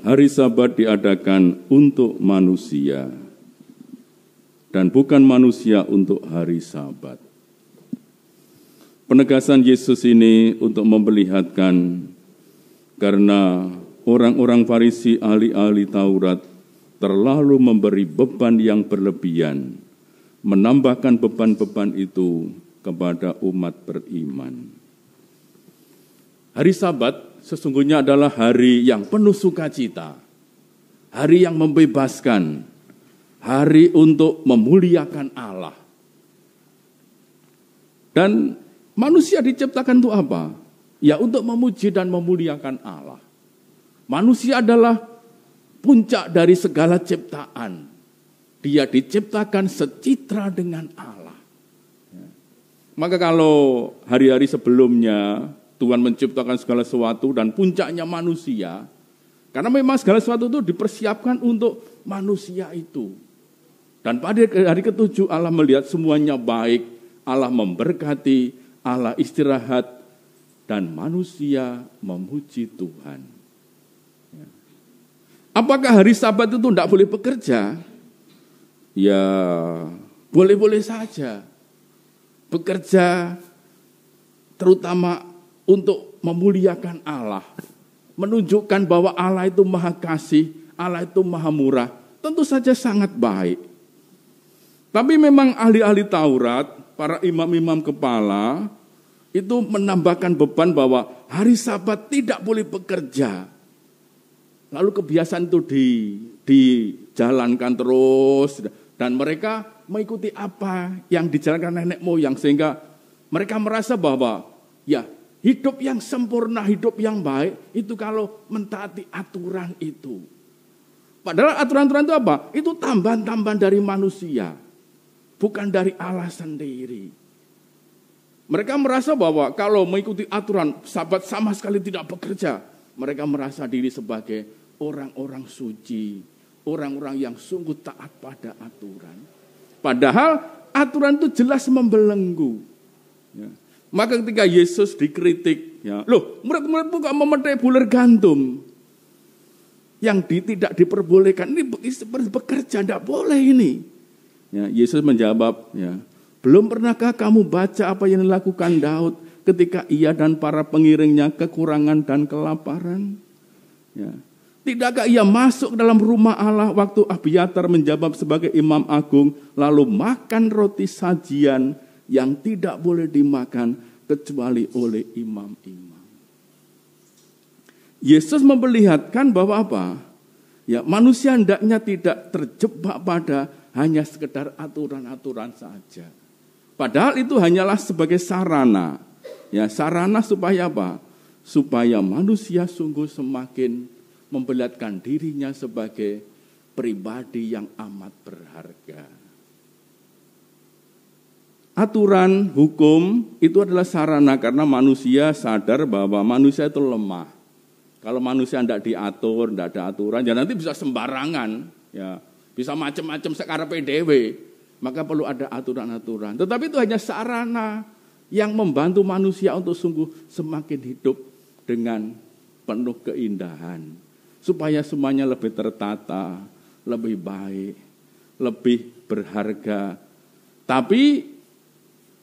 hari Sabat diadakan untuk manusia dan bukan manusia untuk hari Sabat. Penegasan Yesus ini untuk memperlihatkan karena orang-orang Farisi, ahli-ahli Taurat terlalu memberi beban yang berlebihan, menambahkan beban-beban itu kepada umat beriman. Hari Sabat sesungguhnya adalah hari yang penuh sukacita, hari yang membebaskan, hari untuk memuliakan Allah. Dan manusia diciptakan untuk apa? Ya, untuk memuji dan memuliakan Allah. Manusia adalah puncak dari segala ciptaan. Dia diciptakan secitra dengan Allah. Maka kalau hari-hari sebelumnya Tuhan menciptakan segala sesuatu dan puncaknya manusia, karena memang segala sesuatu itu dipersiapkan untuk manusia itu. Dan pada hari ketujuh Allah melihat semuanya baik, Allah memberkati, Allah istirahat, dan manusia memuji Tuhan. Apakah hari Sabat itu tidak boleh bekerja? Ya, boleh-boleh saja. Bekerja terutama untuk memuliakan Allah. Menunjukkan bahwa Allah itu maha kasih, Allah itu maha murah. Tentu saja sangat baik. Tapi memang ahli-ahli Taurat, para imam-imam kepala, itu menambahkan beban bahwa hari Sabat tidak boleh bekerja. Lalu kebiasaan itu dijalankan terus dan mereka mengikuti apa yang dijalankan nenek moyang sehingga mereka merasa bahwa ya hidup yang sempurna, hidup yang baik itu kalau mentaati aturan itu. Padahal aturan-aturan itu apa? Itu tambahan-tambahan dari manusia, bukan dari Allah sendiri. Mereka merasa bahwa kalau mengikuti aturan Sabat sama sekali tidak bekerja. Mereka merasa diri sebagai orang-orang suci, orang-orang yang sungguh taat pada aturan. Padahal aturan itu jelas membelenggu. Ya. Maka ketika Yesus dikritik, ya, loh murid-muridmu kok memetik bulir gandum yang tidak diperbolehkan, ini bekerja, tidak boleh ini. Ya, Yesus menjawab, ya, belum pernahkah kamu baca apa yang dilakukan Daud ketika ia dan para pengiringnya kekurangan dan kelaparan? Ya. Tidakkah ia masuk ke dalam rumah Allah waktu Abiatar menjabat sebagai imam agung, lalu makan roti sajian yang tidak boleh dimakan kecuali oleh imam-imam. Yesus memperlihatkan bahwa apa? Ya, manusia hendaknya tidak terjebak pada hanya sekedar aturan-aturan saja. Padahal itu hanyalah sebagai sarana. Ya, sarana supaya apa? Supaya manusia sungguh semakin memperlihatkan dirinya sebagai pribadi yang amat berharga. Aturan hukum itu adalah sarana karena manusia sadar bahwa manusia itu lemah. Kalau manusia tidak diatur, tidak ada aturan, ya nanti bisa sembarangan, ya bisa macam-macam sekarepe dhewe. Maka perlu ada aturan-aturan. Tetapi itu hanya sarana yang membantu manusia untuk sungguh semakin hidup dengan penuh keindahan. Supaya semuanya lebih tertata, lebih baik, lebih berharga. Tapi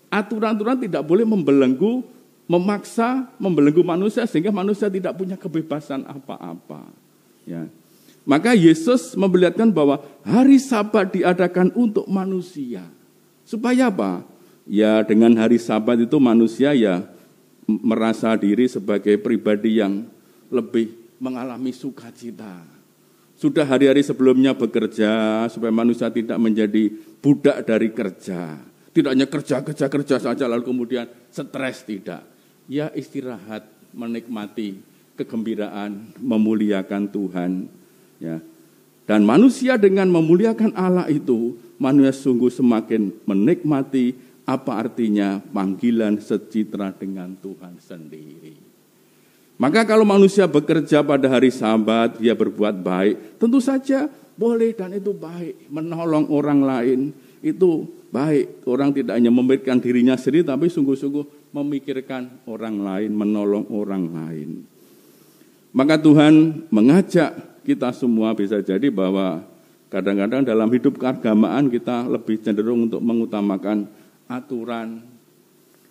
aturan-aturan tidak boleh membelenggu, memaksa, membelenggu manusia sehingga manusia tidak punya kebebasan apa-apa. Ya. Maka Yesus memperlihatkan bahwa hari Sabat diadakan untuk manusia. Supaya apa? Ya, dengan hari Sabat itu manusia ya merasa diri sebagai pribadi yang lebih mengalami sukacita. Sudah hari-hari sebelumnya bekerja supaya manusia tidak menjadi budak dari kerja. Tidak hanya kerja saja lalu kemudian stres, tidak. Ya istirahat, menikmati kegembiraan, memuliakan Tuhan. Ya. Dan manusia dengan memuliakan Allah itu, manusia sungguh semakin menikmati apa artinya panggilan secitra dengan Tuhan sendiri. Maka kalau manusia bekerja pada hari Sabat, dia berbuat baik, tentu saja boleh dan itu baik. Menolong orang lain itu baik. Orang tidak hanya memikirkan dirinya sendiri, tapi sungguh-sungguh memikirkan orang lain, menolong orang lain. Maka Tuhan mengajak kita semua bisa jadi bahwa kadang-kadang dalam hidup keagamaan kita lebih cenderung untuk mengutamakan aturan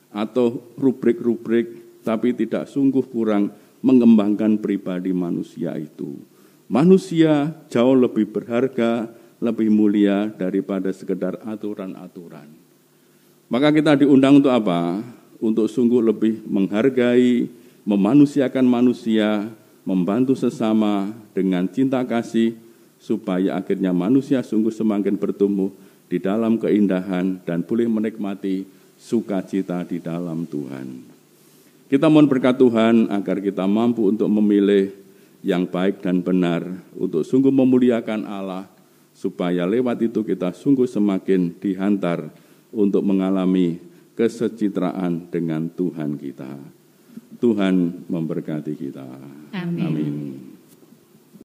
atau rubrik-rubrik, tapi tidak sungguh kurang mengembangkan pribadi manusia itu. Manusia jauh lebih berharga, lebih mulia daripada sekedar aturan-aturan. Maka kita diundang untuk apa? Untuk sungguh lebih menghargai, memanusiakan manusia, membantu sesama dengan cinta kasih, supaya akhirnya manusia sungguh semakin bertumbuh di dalam keindahan dan boleh menikmati sukacita di dalam Tuhan. Kita mohon berkat Tuhan agar kita mampu untuk memilih yang baik dan benar, untuk sungguh memuliakan Allah, supaya lewat itu kita sungguh semakin dihantar untuk mengalami kesejahteraan dengan Tuhan kita. Tuhan memberkati kita. Amin. Amin.